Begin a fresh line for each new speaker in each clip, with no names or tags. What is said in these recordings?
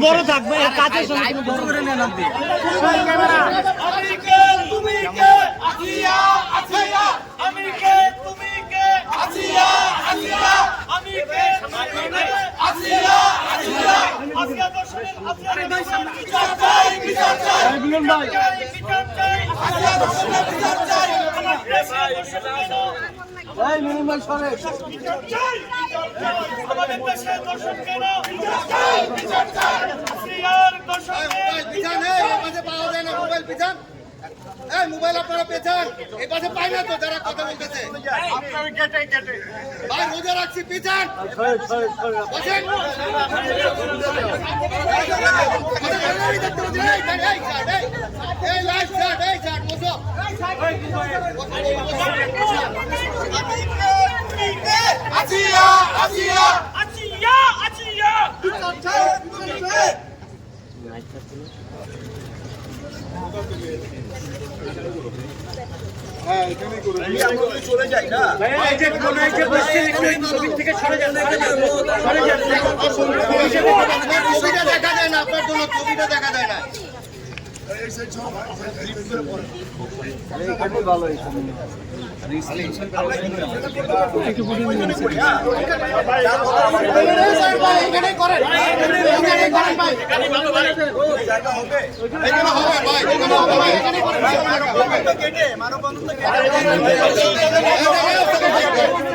বড় থাকবে কাজের মোবাইল আপনারা পেছান এই পাশে পাই না তো যারা কথা বলতেছে ভাই রোজা রাখছি পেছান
চলে যাই না দেখা যায় না আপনার জন্য ছবিটা দেখা যায় না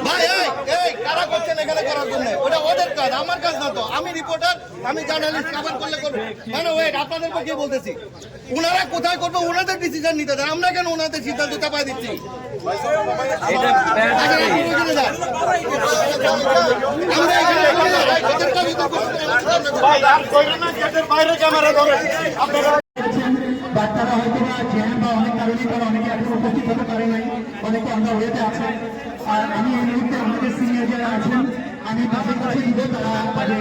ভালো কারা করছেন এখানে করার জন্য ওটা ওদের কাজ আমার কাজ না তো আমি রিপোর্টার আমি জার্নালিস্ট কভার করলে করবো মানে ওয়েট আপনাদেরকে কি বলতেছি ওনারা কোথায় করবো ওনাদের ডিসিশন নিতে দেন আমরা কেন ওনাদের সিদ্ধান্ত চাপাই দিচ্ছি
বাচ্চারা হয়তো বা জ্যাম বা অনেক কারণে তারা অনেকে এখন উপস্থিত হতে পারে নাই অনেকে আমরা ওয়েতে আছেন আর আমি এই মুহূর্তে আমাদের সিনিয়র যারা আছেন আমি তাদের কাছে দিব তারা তাদের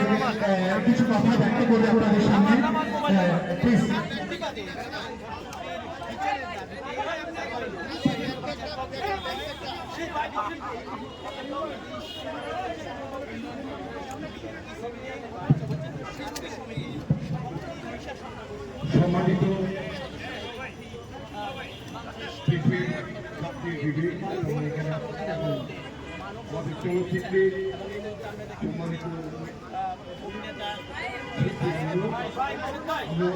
কিছু কথা ব্যক্ত করবে আপনাদের সামনে প্লিজ সম্মানিত আমাদের চলচ্চিত্রের সম্মানিত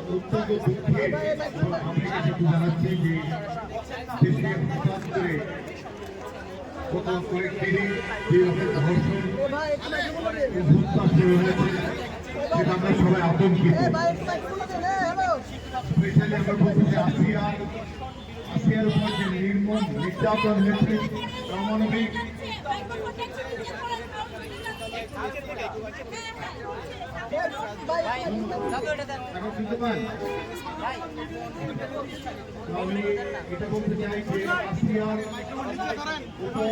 অত্যন্ত দুঃখের আমি জানাচ্ছি যে দেশের হঠাৎ করে গত কয়েকদিনই যেভাবে ধর্ষণ হত্যা শুরু হয়েছে সেটা আমরা সবাই আতঙ্কিত। স্পেশালি আমরা বলছি যে আসিয়ার উপর যে নির্মম নির্যাতন হয়েছে, অমানবিক, এখন শুনতে পান? আমি এটা বলতে চাই যে আসিয়ার উপর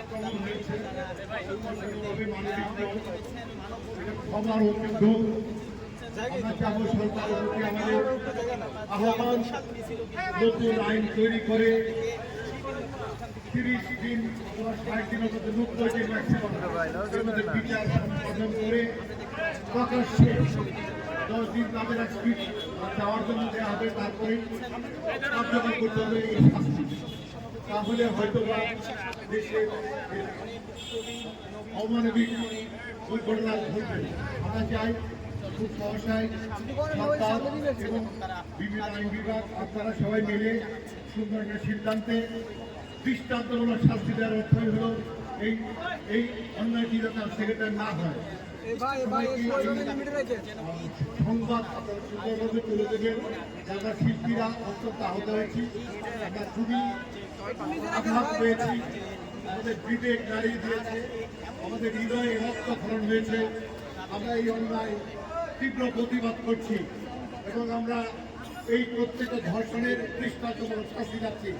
আক্রমণ হয়েছে, ক্ষমার কিন্তু আমরা চাবো সরকারের প্রতি আমাদের আহ্বান, নতুন আইন তৈরি করে 30 দিন অথবা 60 দিনের মধ্যে 90 দিন ম্যাক্সিমাম এর মধ্যে বিচার সম্পাদন করে প্রকাশ্যে 10 দিন তাদের এক স্পিচ যাওয়ার জন্য দেওয়া হবে, তারপরে কার্যকর করতে হবে এই শাস্তি। তাহলে হয়তো বা দেশে অমানবিক দুর্ঘটনা ঘটবে। আমরা চাই খুব সহসায় সরকার এবং বিভিন্ন আইন বিভাগ আপনারা সবাই মিলে সুন্দর একটা সিদ্ধান্তে দৃষ্টান্তমূলক শাস্তি দেওয়ার অর্থ হল এই অন্যায়টি যাতে সেক্রেটারি না হয়। সংবাদ আপনারা সুন্দরভাবে তুলে দেবেন। যারা শিল্পীরা অত্যন্ত আহত হয়েছি, আমরা খুবই আঘাত পেয়েছি, আমাদের বিবেক নাড়িয়ে দিয়েছে, আমাদের হৃদয়ে রক্তক্ষরণ হয়েছে। আমরা এই অন্যায় তীব্র প্রতিবাদ করছি এবং আমরা এই প্রত্যেকটা ধর্ষণের দৃষ্টান্তমূলক শাস্তি যাচ্ছি।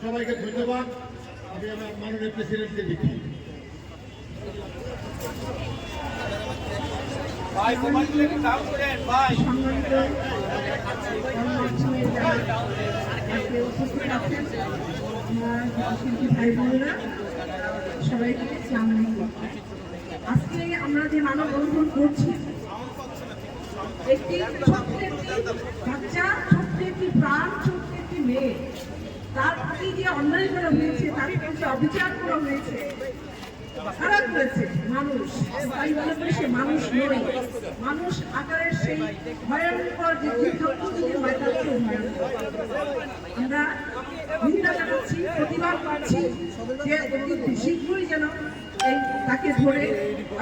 সবাইকে ধন্যবাদ। আমি আমার মাননীয় প্রেসিডেন্টকে লিখি।
সবাইকে আসসালামু আলাইকুম। আজকে আমরা যে মানববন্ধন করছি, একটি ছোট্ট একটি বাচ্চা, ছোট্ট একটি প্রাণ, ছোট্ট একটি মেয়ে, তার প্রতি যে অন্যায় করা হয়েছে, তার প্রতি অবিচার করা হয়েছে, খারাপ হয়েছে। মানুষ তাই বলে সে মানুষ নয়, মানুষ আকারের সেই ভয়ঙ্কর যে যুদ্ধ হয় তার চেয়ে ভয়ঙ্কর। আমরা নিন্দা জানাচ্ছি, প্রতিবাদ করছি যে অতি শীঘ্রই যেন এই তাকে ধরে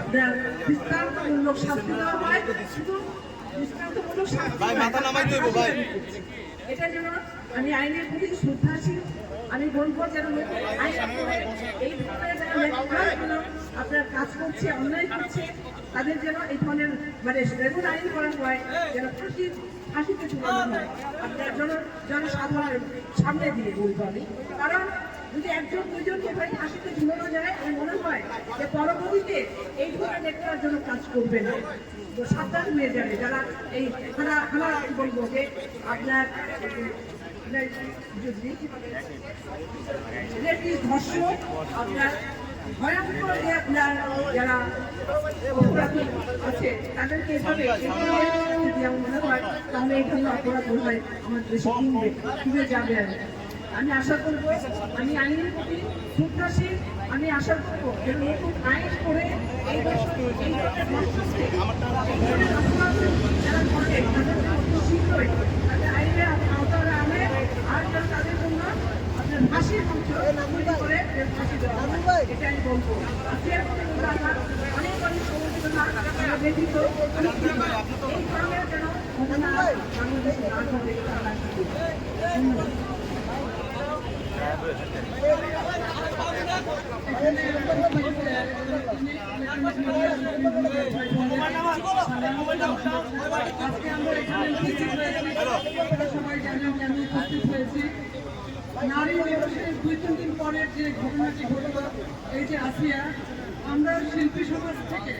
আপনার দৃষ্টান্তমূলক শাস্তি দেওয়া হয়। শুধু দৃষ্টান্তমূলক শাস্তি এটা যেন, আমি আইনের প্রতি শ্রদ্ধাশীল, আমি বলবো যেন আইন এই ধরনের যারা আপনার কাজ করছে, অন্যায় করছে, তাদের যেন এই ধরনের মানে রেগুলার আইন করা হয়, যেন ফাঁসিতে ঝুলানো হয় আপনার জনসাধারণের সামনে দিয়ে বলবো আমি। কারণ যদি একজন দুইজনকে ভাই ফাঁসিতে ঝুলানো যায়, আমার মনে হয় যে পরবর্তীতে এই ধরনের একটার জন্য কাজ করবে না, সাবধান হয়ে যাবে যারা এই খানা বলবো যে আপনার ধর্ষক, আপনার ভয়ঙ্কর যে আপনার যারা অপরাধী আছে তাদেরকে এভাবে মনে হয়, তাহলে এই ধরনের অপরাধ হয় আমার দেশে কমবে যাবে। আমি আশা করবো, আমি আইনের প্রতি শ্রদ্ধাশীল, আমি আশা করবো যে নতুন আইন করে এই যারা করে তাদের শীঘ্রই তাদের আইনের আওতায় আনে, আর যেন তাদের জন্য আপনার ফাঁসির মঞ্চ করে ফাঁসি দেওয়া হয়। এটা আমি বলবো। আজকের অনেক অনেক সমস্যা ব্যতীত এই ধরনের যেন ঘটনা বাংলাদেশে না ঘটে তারা ধন্যবাদ। আজকে আমরা এখানে উপস্থিত হয়েছি নারী দিবসের 2-3 দিন পরের যে ঘটনাটি ঘটল, এই যে আসিয়া, আমরা শিল্পী সমাজ থেকে,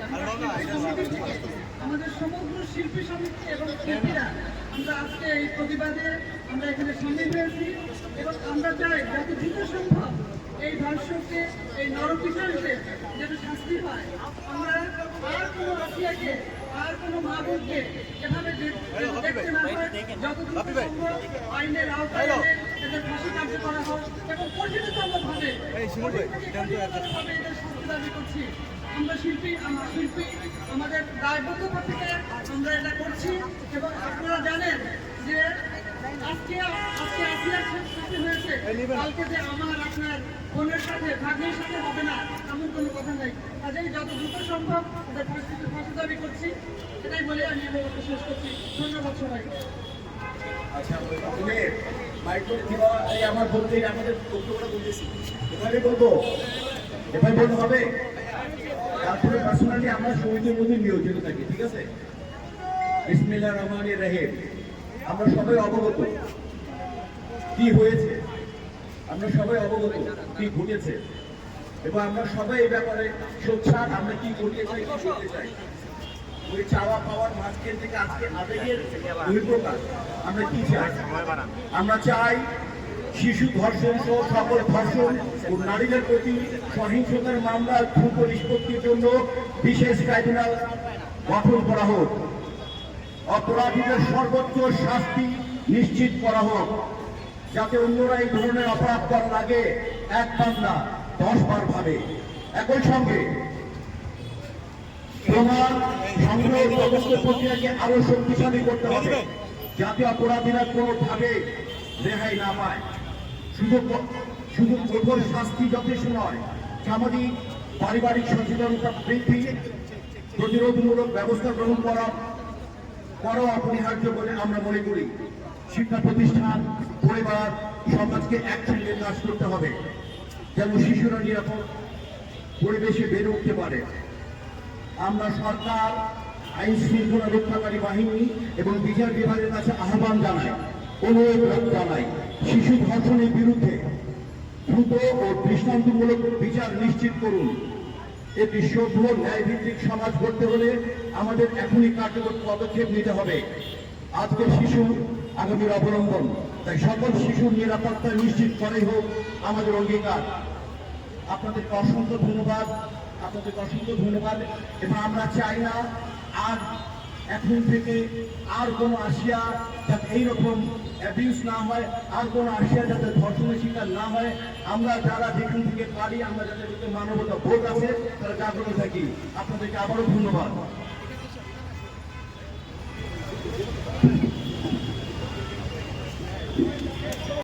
আমাদের সমগ্র শিল্পী সমিতি এবং শিল্পীরা আমরা আজকে এই প্রতিবাদে আমরা এখানে সামিল হয়েছি এবং আমরা চাই যত দ্রুত সম্ভব এই ধর্ষককে, এই নরপিশাচকে যেন শাস্তি হয়। আমরা আর কোনো আসিয়াকে, আর কোনো মা বোনকে এভাবে দেখতে না হয়, যত দ্রুত সম্ভব আইনের আওতায় এনে এদের ফাঁসি কার্য করা হোক এবং কঠিনতমভাবে এদের শাস্তি দাবি করছি। আমরা শিল্পী আমাদের দায়বদ্ধতা থেকে আমরা এটা করছি এবং আপনারা জানেন যে আজকে আসিয়ার সাথে হয়েছে, কালকে যে আমার আপনার বোনের সাথে ভাগ্নের সাথে হবে না এমন কোনো কথা নাই। কাজেই যত দ্রুত সম্ভব ওদের ফাঁসি দাবি করছি, এটাই বলে আমি আমার কথা শেষ করছি। ধন্যবাদ সবাই।
আচ্ছা তুমি মাইক্রো দিবা এই আমার বলতে আমাদের বক্তব্যটা বলতেছি এভাবে বলবো এভাবে বলতে হবে। তারপরে পার্সোনালি আমরা সমিতির মধ্যে নিয়োজিত থাকি, ঠিক আছে? বিসমিল্লাহির রহমানির রহিম। আমরা সবাই অবগত কি হয়েছে, আমরা সবাই অবগত কি ঘটেছে, এবং আমরা সবাই এই ব্যাপারে সোচ্চার আমরা কি করতে চাই কি করতে চাই। ওই চাওয়া পাওয়ার মাঝখান থেকে আজকে আবেগের দুই প্রকার। আমরা কি চাই? আমরা চাই শিশু ধর্ষণ সহ সকল ধর্ষণ ও নারীদের প্রতি সহিংসতার মামলার দ্রুত নিষ্পত্তির জন্য বিশেষ ট্রাইব্যুনাল গঠন করা হোক। অপরাধীদের সর্বোচ্চ শাস্তি নিশ্চিত করা হোক, যাতে অন্যরা এই ধরনের অপরাধ করার আগে একবার না 10 বার ভাবে। একই সঙ্গে প্রমাণ সংগ্রহ তদন্ত প্রক্রিয়াকে আরো শক্তিশালী করতে হবে, যাতে অপরাধীরা কোনোভাবে রেহাই না পায়। শুধু কঠোর শাস্তি যথেষ্ট নয়, সামাজিক পারিবারিক সচেতনতা বৃদ্ধি, প্রতিরোধমূলক ব্যবস্থা গ্রহণ করাও অপরিহার্য বলে আমরা মনে করি। শিক্ষা প্রতিষ্ঠান, পরিবার, সমাজকে একসঙ্গে কাজ করতে হবে, যেন শিশুরা নিরাপদ পরিবেশে বেড়ে উঠতে পারে। আমরা সরকার, আইন শৃঙ্খলা রক্ষাকারী বাহিনী এবং বিচার বিভাগের কাছে আহ্বান জানাই, অনুরোধ জানাই, শিশু ধর্ষণের বিরুদ্ধে দ্রুত ও দৃষ্টান্তমূলক বিচার নিশ্চিত করুন। একটি সভ্য ন্যায়ভিত্তিক সমাজ গড়তে হলে আমাদের এখনই কার্যকর পদক্ষেপ নিতে হবে। আজকের শিশু আগামীর অবলম্বন, তাই সকল শিশুর নিরাপত্তা নিশ্চিত করাই হোক আমাদের অঙ্গীকার। আপনাদেরকে অসংখ্য ধন্যবাদ, এবং আমরা চাই না আর এখন থেকে আর কোনো আসিয়া যাতে এইরকম অ্যাবিউজ না হয়, আর কোনো আসিয়া যাতে ধর্ষণের শিকার না হয়। আমরা যারা যেখান থেকে পারি, আমরা যাদের মানবতা বোধ আছে তারা জাগ্রত থাকি। আপনাদেরকে আবারও ধন্যবাদ।